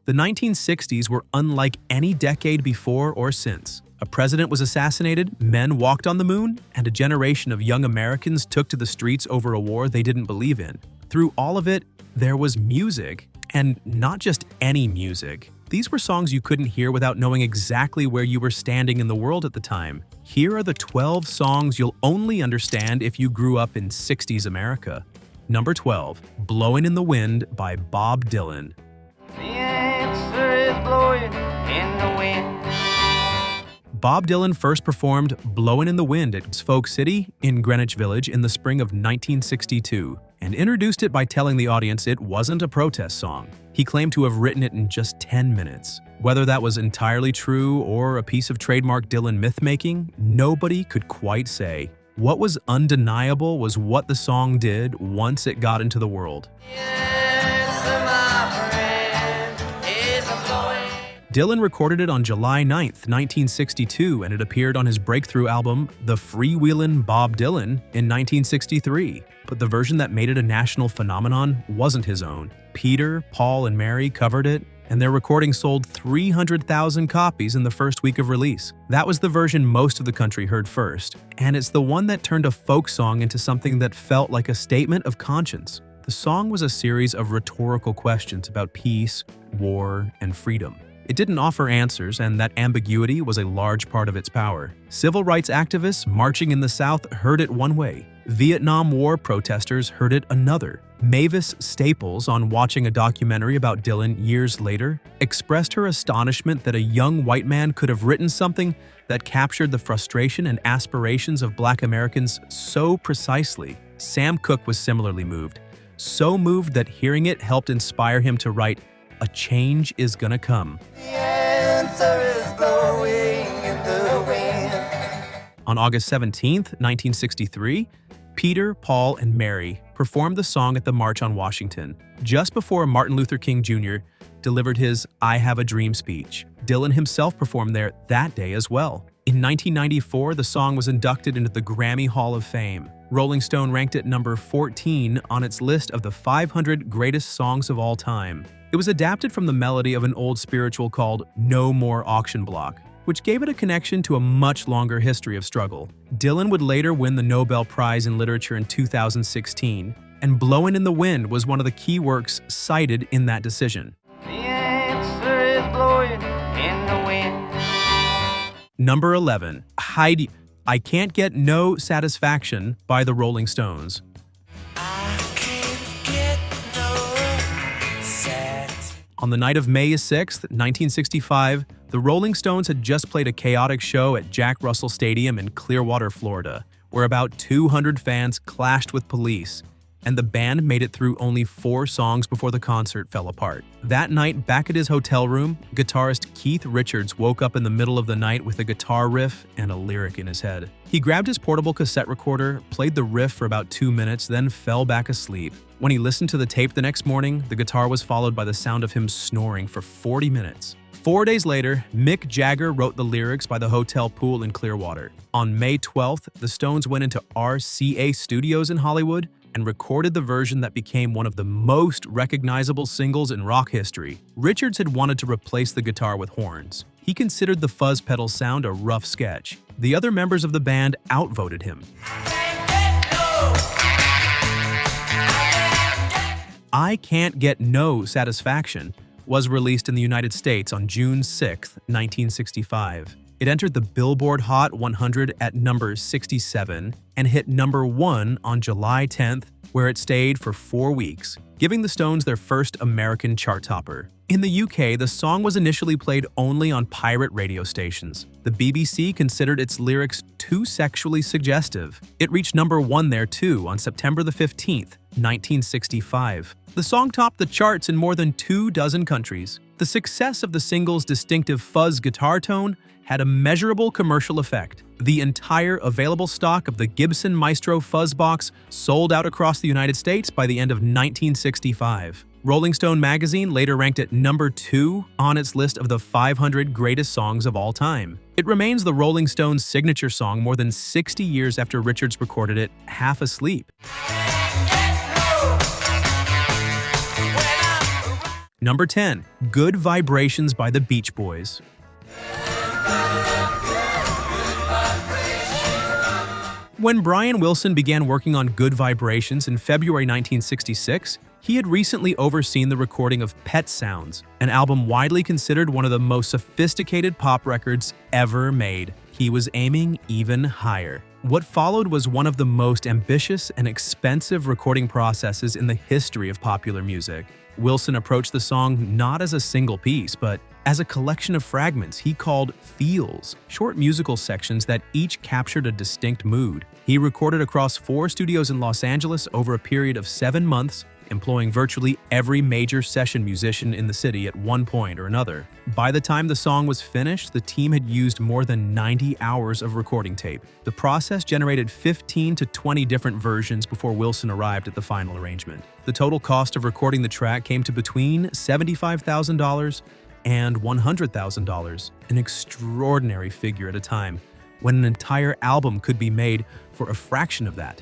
The 1960s were unlike any decade before or since. A president was assassinated, men walked on the moon, and a generation of young Americans took to the streets over a war they didn't believe in. Through all of it, there was music, and not just any music. These were songs you couldn't hear without knowing exactly where you were standing in the world at the time. Here are the 12 songs you'll only understand if you grew up in 60s America. Number 12, Blowin' in the Wind by Bob Dylan. The answer is blowing in the wind. Bob Dylan first performed Blowin' in the Wind at Folk City in Greenwich Village in the spring of 1962 and introduced it by telling the audience it wasn't a protest song. He claimed to have written it in just 10 minutes. Whether that was entirely true or a piece of trademark Dylan myth-making, nobody could quite say. What was undeniable was what the song did once it got into the world. Dylan recorded it on July 9, 1962, and it appeared on his breakthrough album, The Freewheelin' Bob Dylan, in 1963. But the version that made it a national phenomenon wasn't his own. Peter, Paul, and Mary covered it, and their recording sold 300,000 copies in the first week of release. That was the version most of the country heard first, and it's the one that turned a folk song into something that felt like a statement of conscience. The song was a series of rhetorical questions about peace, war, and freedom. It didn't offer answers, and that ambiguity was a large part of its power. Civil rights activists marching in the South heard it one way. Vietnam War protesters heard it another. Mavis Staples, on watching a documentary about Dylan years later, expressed her astonishment that a young white man could have written something that captured the frustration and aspirations of Black Americans so precisely. Sam Cooke was similarly moved. So moved that hearing it helped inspire him to write, "A change is gonna come." The answer is blowing in the wind. On August 17, 1963, Peter, Paul, and Mary performed the song at the March on Washington, just before Martin Luther King Jr. delivered his "I Have a Dream" speech. Dylan himself performed there that day as well. In 1994, the song was inducted into the Grammy Hall of Fame. Rolling Stone ranked it number 14 on its list of the 500 greatest songs of all time. It was adapted from the melody of an old spiritual called No More Auction Block, which gave it a connection to a much longer history of struggle. Dylan would later win the Nobel Prize in Literature in 2016, and Blowin' in the Wind was one of the key works cited in that decision. The answer is blowing in the wind. Number 11, I Can't Get No Satisfaction by the Rolling Stones. On the night of May 6, 1965, the Rolling Stones had just played a chaotic show at Jack Russell Stadium in Clearwater, Florida, where about 200 fans clashed with police, and the band made it through only 4 songs before the concert fell apart. That night, back at his hotel room, guitarist Keith Richards woke up in the middle of the night with a guitar riff and a lyric in his head. He grabbed his portable cassette recorder, played the riff for about 2 minutes, then fell back asleep. When he listened to the tape the next morning, the guitar was followed by the sound of him snoring for 40 minutes. 4 days later, Mick Jagger wrote the lyrics by the hotel pool in Clearwater. On May 12th, the Stones went into RCA Studios in Hollywood and recorded the version that became one of the most recognizable singles in rock history. Richards had wanted to replace the guitar with horns. He considered the fuzz pedal sound a rough sketch. The other members of the band outvoted him. I Can't Get No Satisfaction was released in the United States on June 6, 1965. It entered the Billboard Hot 100 at number 67 and hit number 1 on July 10th, where it stayed for 4 weeks, giving the Stones their first American chart topper. In the UK, the song was initially played only on pirate radio stations. The BBC considered its lyrics too sexually suggestive. It reached number 1 there too on September the 15th, 1965. The song topped the charts in more than 24 countries. The success of the single's distinctive fuzz guitar tone had a measurable commercial effect. The entire available stock of the Gibson Maestro fuzz box sold out across the United States by the end of 1965. Rolling Stone magazine later ranked it number 2 on its list of the 500 greatest songs of all time. It remains the Rolling Stones' signature song more than 60 years after Richards recorded it half asleep. Number 10. Good Vibrations by the Beach Boys. When Brian Wilson began working on Good Vibrations in February 1966, he had recently overseen the recording of Pet Sounds, an album widely considered one of the most sophisticated pop records ever made. He was aiming even higher. What followed was one of the most ambitious and expensive recording processes in the history of popular music. Wilson approached the song not as a single piece, but as a collection of fragments he called feels, short musical sections that each captured a distinct mood. He recorded across 4 studios in Los Angeles over a period of 7 months, employing virtually every major session musician in the city at one point or another. By the time the song was finished, the team had used more than 90 hours of recording tape. The process generated 15 to 20 different versions before Wilson arrived at the final arrangement. The total cost of recording the track came to between $75,000 and $100,000, an extraordinary figure at a time when an entire album could be made for a fraction of that.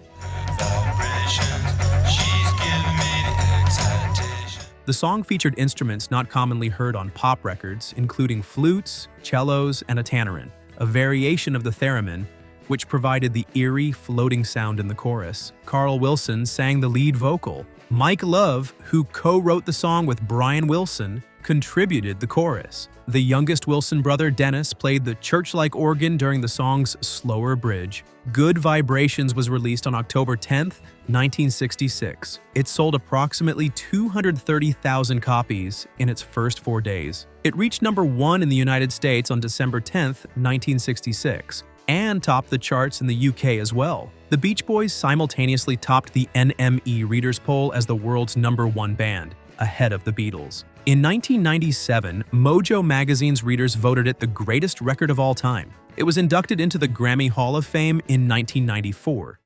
The song featured instruments not commonly heard on pop records, including flutes, cellos, and a tannerin, a variation of the theremin, which provided the eerie, floating sound in the chorus. Carl Wilson sang the lead vocal. Mike Love, who co-wrote the song with Brian Wilson, contributed the chorus. The youngest Wilson brother, Dennis, played the church-like organ during the song's slower bridge. Good Vibrations was released on October 10, 1966. It sold approximately 230,000 copies in its first 4 days. It reached number 1 in the United States on December 10, 1966, and topped the charts in the UK as well. The Beach Boys simultaneously topped the NME Readers Poll as the world's number 1 band, ahead of the Beatles. In 1997, Mojo magazine's readers voted it the greatest record of all time. It was inducted into the Grammy Hall of Fame in 1994.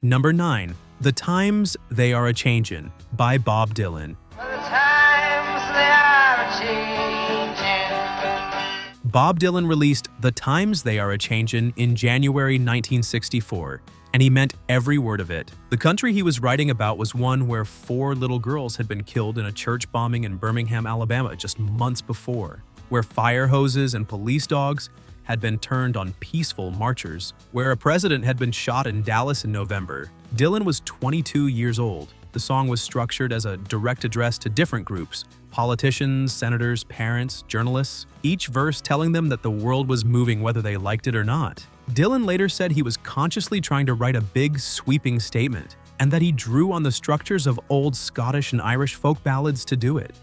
Number 9. The Times They Are a-Changin' by Bob Dylan. Bob Dylan released The Times They Are a-Changin' in January 1964, and he meant every word of it. The country he was writing about was one where 4 little girls had been killed in a church bombing in Birmingham, Alabama just months before, where fire hoses and police dogs had been turned on peaceful marchers, where a president had been shot in Dallas in November. Dylan was 22 years old. The song was structured as a direct address to different groups: politicians, senators, parents, journalists, each verse telling them that the world was moving whether they liked it or not. Dylan later said he was consciously trying to write a big, sweeping statement, and that he drew on the structures of old Scottish and Irish folk ballads to do it.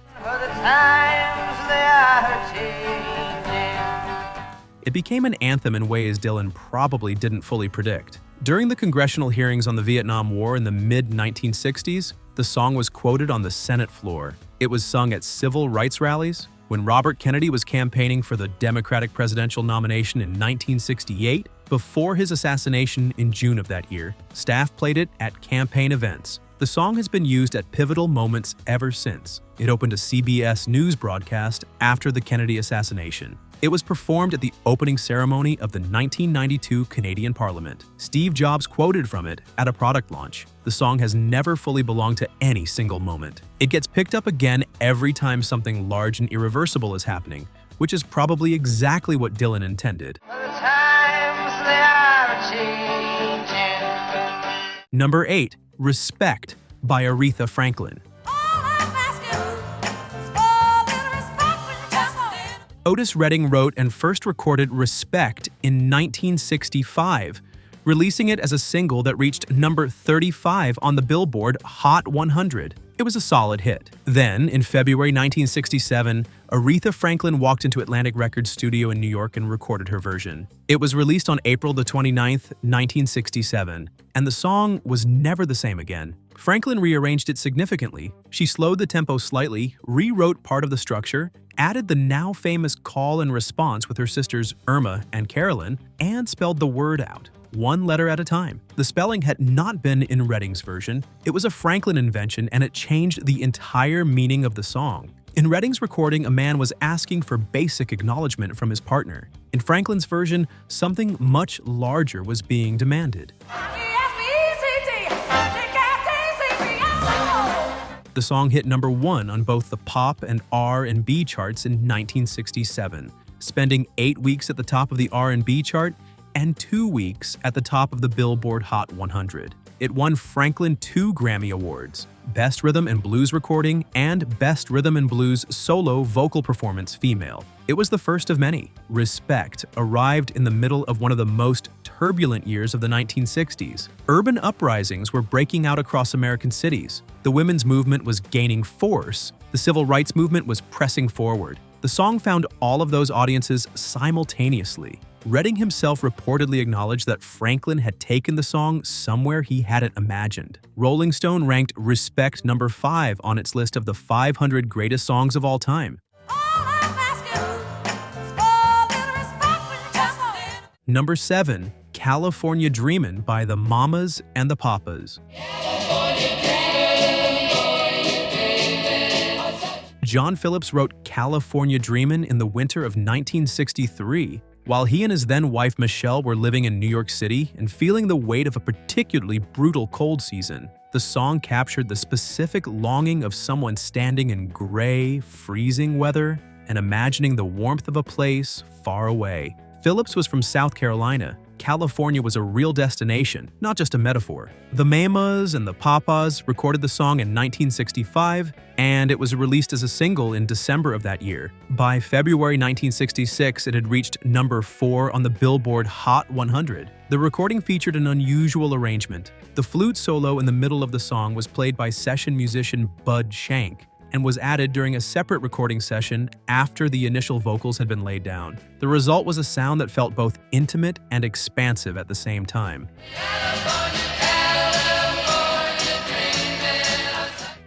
It became an anthem in ways Dylan probably didn't fully predict. During the congressional hearings on the Vietnam War in the mid-1960s, the song was quoted on the Senate floor. It was sung at civil rights rallies. When Robert Kennedy was campaigning for the Democratic presidential nomination in 1968, before his assassination in June of that year, staff played it at campaign events. The song has been used at pivotal moments ever since. It opened a CBS News broadcast after the Kennedy assassination. It was performed at the opening ceremony of the 1992 Canadian Parliament. Steve Jobs quoted from it at a product launch. The song has never fully belonged to any single moment. It gets picked up again every time something large and irreversible is happening, which is probably exactly what Dylan intended. Number 8. Respect by Aretha Franklin. Otis Redding wrote and first recorded Respect in 1965, releasing it as a single that reached number 35 on the Billboard Hot 100. It was a solid hit. Then, in February 1967, Aretha Franklin walked into Atlantic Records studio in New York and recorded her version. It was released on April 29th, 1967, and the song was never the same again. Franklin rearranged it significantly. She slowed the tempo slightly, rewrote part of the structure, added the now famous call and response with her sisters Irma and Carolyn, and spelled the word out, one letter at a time. The spelling had not been in Redding's version. It was a Franklin invention, and it changed the entire meaning of the song. In Redding's recording, a man was asking for basic acknowledgement from his partner. In Franklin's version, something much larger was being demanded. The song hit #1 on both the pop and R&B charts in 1967, spending 8 weeks at the top of the R&B chart and 2 weeks at the top of the Billboard Hot 100. It won Franklin 2 Grammy Awards, Best Rhythm and Blues Recording and Best Rhythm and Blues Solo Vocal Performance Female. It was the first of many. Respect arrived in the middle of one of the most turbulent years of the 1960s. Urban uprisings were breaking out across American cities. The women's movement was gaining force. The civil rights movement was pressing forward. The song found all of those audiences simultaneously. Redding himself reportedly acknowledged that Franklin had taken the song somewhere he hadn't imagined. Rolling Stone ranked Respect #5 on its list of the 500 greatest songs of all time. #7, California Dreamin' by the Mamas and the Papas. John Phillips wrote California Dreamin' in the winter of 1963, while he and his then-wife Michelle were living in New York City and feeling the weight of a particularly brutal cold season. The song captured the specific longing of someone standing in gray, freezing weather and imagining the warmth of a place far away. Phillips was from South Carolina. California was a real destination, not just a metaphor. The Mamas and the Papas recorded the song in 1965, and it was released as a single in December of that year. By February 1966, it had reached #4 on the Billboard Hot 100. The recording featured an unusual arrangement. The flute solo in the middle of the song was played by session musician Bud Shank, and was added during a separate recording session after the initial vocals had been laid down. The result was a sound that felt both intimate and expansive at the same time.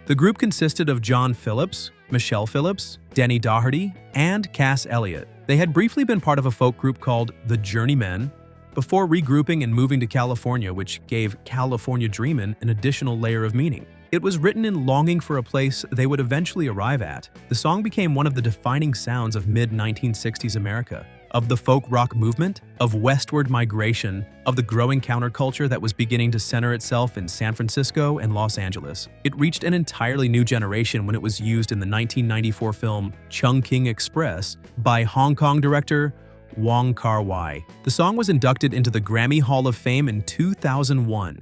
The group consisted of John Phillips, Michelle Phillips, Denny Doherty, and Cass Elliot. They had briefly been part of a folk group called the Journeymen before regrouping and moving to California, which gave California Dreamin' an additional layer of meaning. It was written in longing for a place they would eventually arrive at. The song became one of the defining sounds of mid-1960s America, of the folk rock movement, of westward migration, of the growing counterculture that was beginning to center itself in San Francisco and Los Angeles. It reached an entirely new generation when it was used in the 1994 film Chungking Express by Hong Kong director Wong Kar-wai. The song was inducted into the Grammy Hall of Fame in 2001.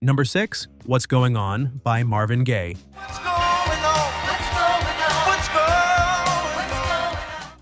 #6, What's Going On by Marvin Gaye.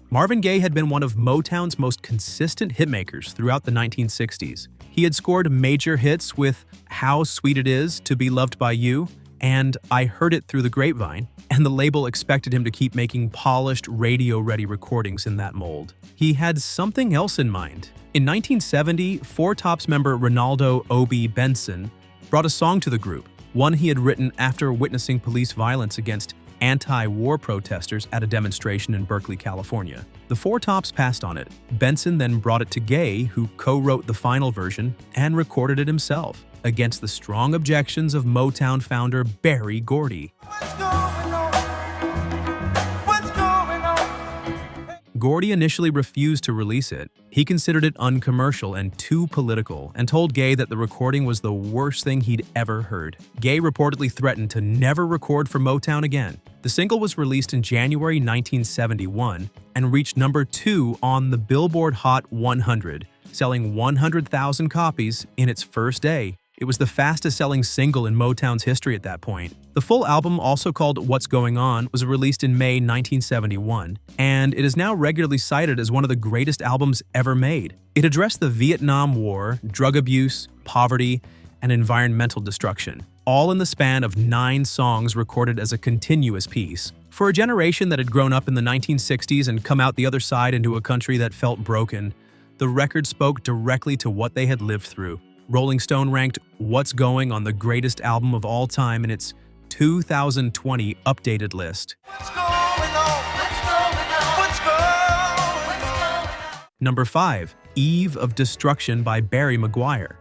Marvin Gaye had been one of Motown's most consistent hitmakers throughout the 1960s. He had scored major hits with How Sweet It Is to Be Loved by You and I Heard It Through the Grapevine, and the label expected him to keep making polished, radio-ready recordings in that mold. He had something else in mind. In 1970, Four Tops member Ronaldo "Obi" Benson brought a song to the group, one he had written after witnessing police violence against anti-war protesters at a demonstration in Berkeley, California. The Four Tops passed on it. Benson then brought it to Gaye, who co-wrote the final version and recorded it himself, against the strong objections of Motown founder Berry Gordy. Gordy initially refused to release it. He considered it uncommercial and too political, and told Gaye that the recording was the worst thing he'd ever heard. Gaye reportedly threatened to never record for Motown again. The single was released in January 1971 and reached #2 on the Billboard Hot 100, selling 100,000 copies in its first day. It was the fastest-selling single in Motown's history at that point. The full album, also called What's Going On, was released in May 1971, and it is now regularly cited as one of the greatest albums ever made. It addressed the Vietnam War, drug abuse, poverty, and environmental destruction, all in the span of 9 songs recorded as a continuous piece. For a generation that had grown up in the 1960s and come out the other side into a country that felt broken, the record spoke directly to what they had lived through. Rolling Stone ranked What's Going on the greatest album of all time in its 2020 updated list. #5, Eve of Destruction by Barry Maguire.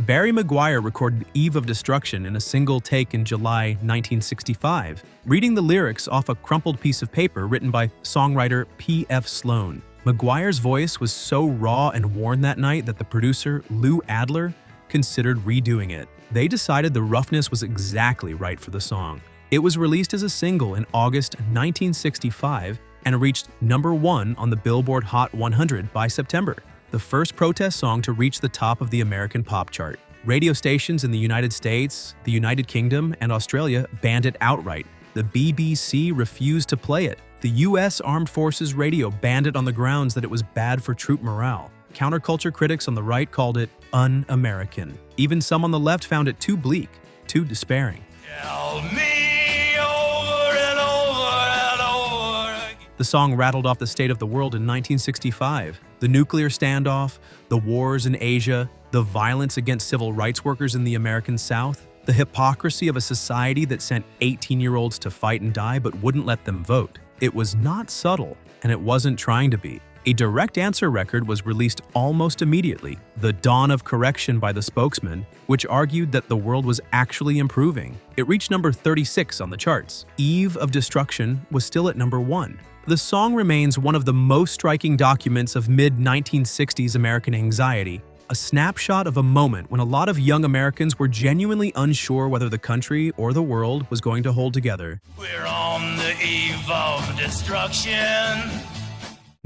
Barry Maguire recorded Eve of Destruction in a single take in July 1965, reading the lyrics off a crumpled piece of paper written by songwriter P.F. Sloan. McGuire's voice was so raw and worn that night that the producer, Lou Adler, considered redoing it. They decided the roughness was exactly right for the song. It was released as a single in August 1965 and reached #1 on the Billboard Hot 100 by September, the first protest song to reach the top of the American pop chart. Radio stations in the United States, the United Kingdom, and Australia banned it outright. The BBC refused to play it. The U.S. Armed Forces Radio banned it on the grounds that it was bad for troop morale. Counterculture critics on the right called it un-American. Even some on the left found it too bleak, too despairing. Tell me over and over and over again. The song rattled off the state of the world in 1965. The nuclear standoff, the wars in Asia, the violence against civil rights workers in the American South, the hypocrisy of a society that sent 18-year-olds to fight and die but wouldn't let them vote. It was not subtle, and it wasn't trying to be. A direct answer record was released almost immediately, The Dawn of Correction by the Spokesman, which argued that the world was actually improving. It reached number 36 on the charts. Eve of Destruction was still at #1. The song remains one of the most striking documents of mid-1960s American anxiety, a snapshot of a moment when a lot of young Americans were genuinely unsure whether the country or the world was going to hold together. We're on the eve of destruction.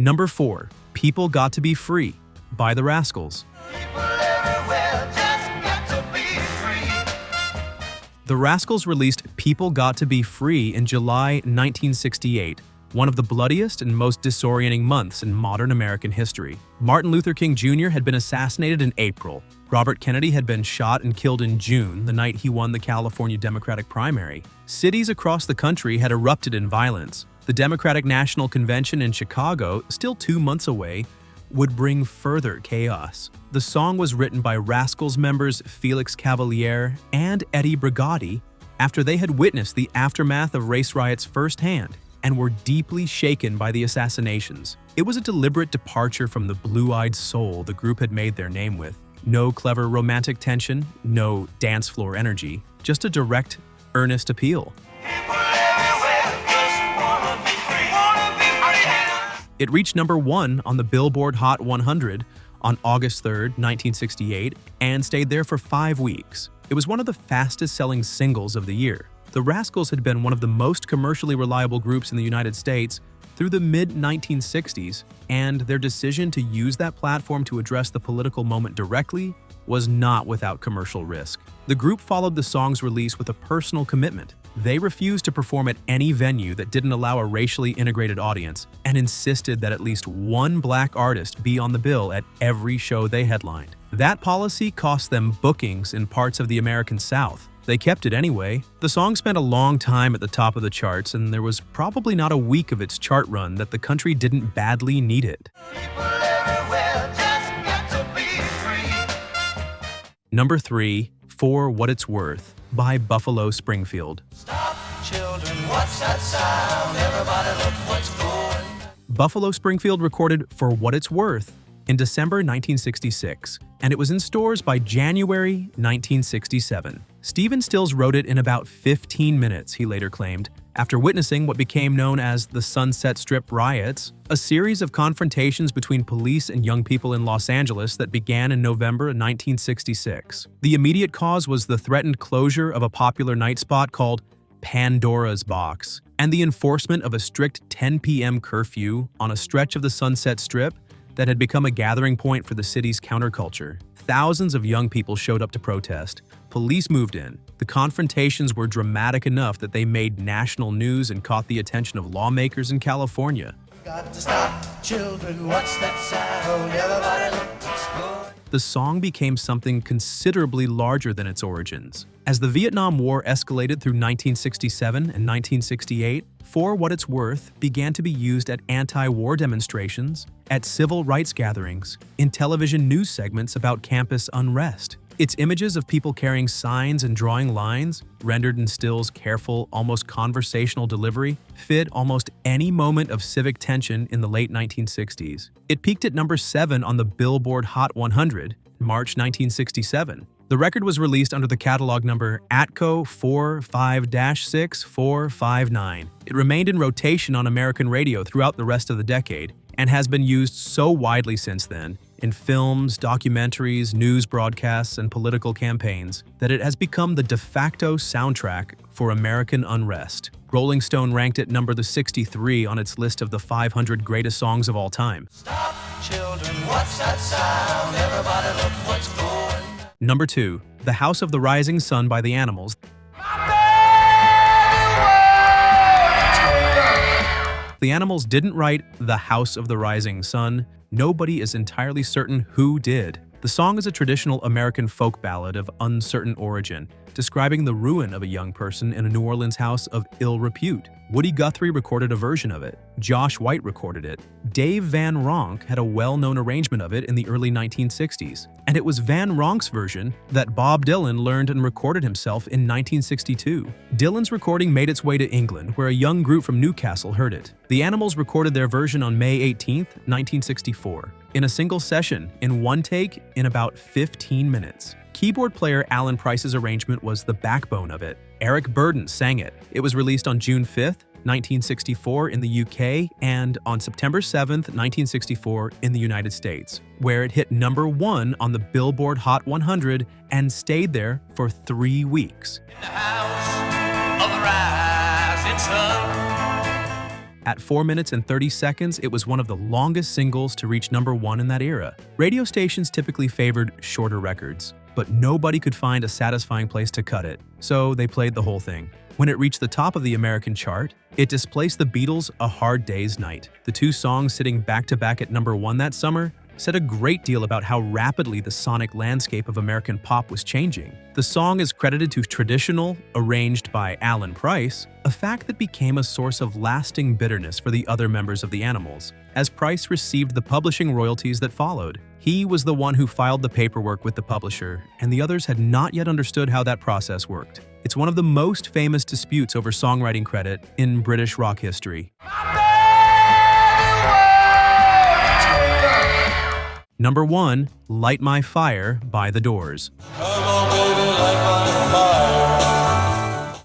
Number 4, People Got to Be Free by the Rascals. People everywhere just got to be free. The Rascals released People Got to Be Free in July 1968, one of the bloodiest and most disorienting months in modern American history. Martin Luther King Jr. had been assassinated in April. Robert Kennedy had been shot and killed in June, the night he won the California Democratic primary. Cities across the country had erupted in violence. The Democratic National Convention in Chicago, still 2 months away, would bring further chaos. The song was written by Rascals members Felix Cavaliere and Eddie Brigati after they had witnessed the aftermath of race riots firsthand and were deeply shaken by the assassinations. It was a deliberate departure from the blue-eyed soul the group had made their name with. No clever romantic tension, no dance floor energy, just a direct, earnest appeal. People everywhere just wanna be free. Wanna be free. It reached #1 on the Billboard Hot 100 on August 3, 1968, and stayed there for 5 weeks. It was one of the fastest-selling singles of the year. The Rascals had been one of the most commercially reliable groups in the United States through the mid-1960s, and their decision to use that platform to address the political moment directly was not without commercial risk. The group followed the song's release with a personal commitment. They refused to perform at any venue that didn't allow a racially integrated audience and insisted that at least one black artist be on the bill at every show they headlined. That policy cost them bookings in parts of the American South. They kept it anyway. The song spent a long time at the top of the charts, and there was probably not a week of its chart run that the country didn't badly need it. People everywhere just got to be free. Number 3, For What It's Worth by Buffalo Springfield. Stop, children, what's that sound? Everybody look what's going. Buffalo Springfield recorded For What It's Worth in December 1966, and it was in stores by January 1967. Stephen Stills wrote it in about 15 minutes, he later claimed, after witnessing what became known as the Sunset Strip riots, a series of confrontations between police and young people in Los Angeles that began in November 1966. The immediate cause was the threatened closure of a popular night spot called Pandora's Box, and the enforcement of a strict 10 p.m. curfew on a stretch of the Sunset Strip that had become a gathering point for the city's counterculture. Thousands of young people showed up to protest. Police moved in. The confrontations were dramatic enough that they made national news and caught the attention of lawmakers in California. Got to stop, children, what's that sound? Everybody look what's going. The song became something considerably larger than its origins. As the Vietnam War escalated through 1967 and 1968, For What It's Worth began to be used at anti-war demonstrations, at civil rights gatherings, in television news segments about campus unrest. Its images of people carrying signs and drawing lines, rendered in Stills' careful, almost conversational delivery, fit almost any moment of civic tension in the late 1960s. It peaked at number 7 on the Billboard Hot 100, March 1967. The record was released under the catalog number ATCO 45-6459. It remained in rotation on American radio throughout the rest of the decade, and has been used so widely since then in films, documentaries, news broadcasts, and political campaigns that it has become the de facto soundtrack for American unrest. Rolling Stone ranked it number 63 on its list of the 500 greatest songs of all time. Stop, children, what's that sound? Everybody look what's going. Number 2, The House of the Rising Sun by the Animals. The Animals didn't write The House of the Rising Sun. Nobody is entirely certain who did. The song is a traditional American folk ballad of uncertain origin, describing the ruin of a young person in a New Orleans house of ill repute. Woody Guthrie recorded a version of it. Josh White recorded it. Dave Van Ronk had a well-known arrangement of it in the early 1960s. And it was Van Ronk's version that Bob Dylan learned and recorded himself in 1962. Dylan's recording made its way to England, where a young group from Newcastle heard it. The Animals recorded their version on May 18, 1964, in a single session, in one take, in about 15 minutes. Keyboard player Alan Price's arrangement was the backbone of it. Eric Burdon sang it. It was released on June 5, 1964 in the UK and on September 7, 1964 in the United States, where it hit number 1 on the Billboard Hot 100 and stayed there for 3 weeks. In the house of the rising sun. At 4 minutes and 30 seconds, it was one of the longest singles to reach number 1 in that era. Radio stations typically favored shorter records, but nobody could find a satisfying place to cut it, so they played the whole thing. When it reached the top of the American chart, it displaced the Beatles' A Hard Day's Night. The two songs sitting back-to-back at number 1 that summer said a great deal about how rapidly the sonic landscape of American pop was changing. The song is credited to traditional, arranged by Alan Price, a fact that became a source of lasting bitterness for the other members of the Animals, as Price received the publishing royalties that followed. He was the one who filed the paperwork with the publisher, and the others had not yet understood how that process worked. It's one of the most famous disputes over songwriting credit in British rock history. Number 1, Light My Fire by The Doors.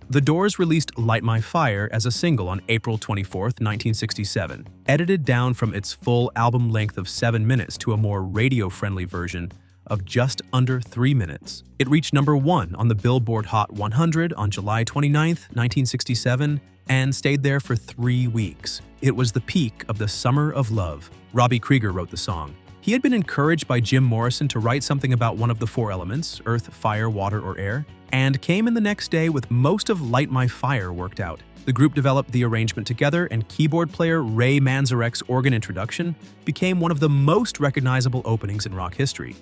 The Doors released Light My Fire as a single on April 24, 1967, edited down from its full album length of 7 minutes to a more radio-friendly version of just under 3 minutes. It reached number 1 on the Billboard Hot 100 on July 29, 1967, and stayed there for 3 weeks. It was the peak of the Summer of Love. Robbie Krieger wrote the song. He had been encouraged by Jim Morrison to write something about one of the 4 elements, earth, fire, water, or air, and came in the next day with most of Light My Fire worked out. The group developed the arrangement together, and keyboard player Ray Manzarek's organ introduction became one of the most recognizable openings in rock history.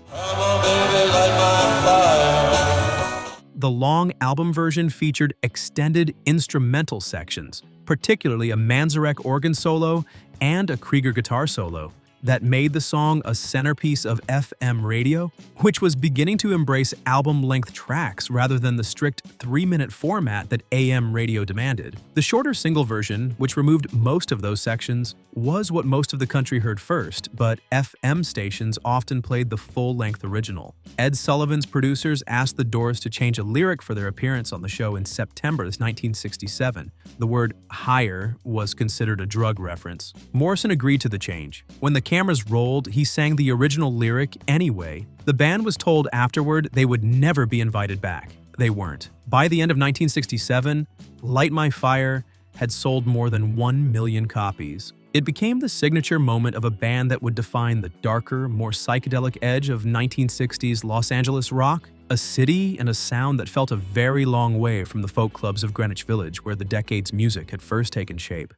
The long album version featured extended instrumental sections, particularly a Manzarek organ solo and a Krieger guitar solo, that made the song a centerpiece of FM radio, which was beginning to embrace album-length tracks rather than the strict 3-minute format that AM radio demanded. The shorter single version, which removed most of those sections, was what most of the country heard first, but FM stations often played the full-length original. Ed Sullivan's producers asked the Doors to change a lyric for their appearance on the show in September 1967. The word higher was considered a drug reference. Morrison agreed to the change. When the cameras rolled, he sang the original lyric anyway. The band was told afterward they would never be invited back. They weren't. By the end of 1967, Light My Fire had sold more than 1 million copies. It became the signature moment of a band that would define the darker, more psychedelic edge of 1960s Los Angeles rock, a city and a sound that felt a very long way from the folk clubs of Greenwich Village where the decade's music had first taken shape.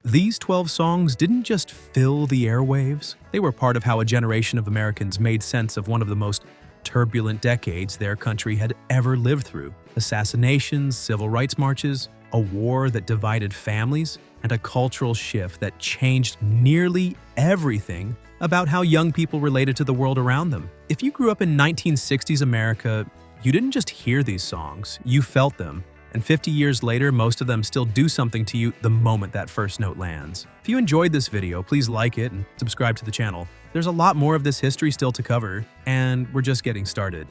These 12 songs didn't just fill the airwaves, they were part of how a generation of Americans made sense of one of the most turbulent decades their country had ever lived through. Assassinations, civil rights marches, a war that divided families, and a cultural shift that changed nearly everything about how young people related to the world around them. If you grew up in 1960s America, you didn't just hear these songs, you felt them. And 50 years later, most of them still do something to you the moment that first note lands. If you enjoyed this video, please like it and subscribe to the channel. There's a lot more of this history still to cover, and we're just getting started.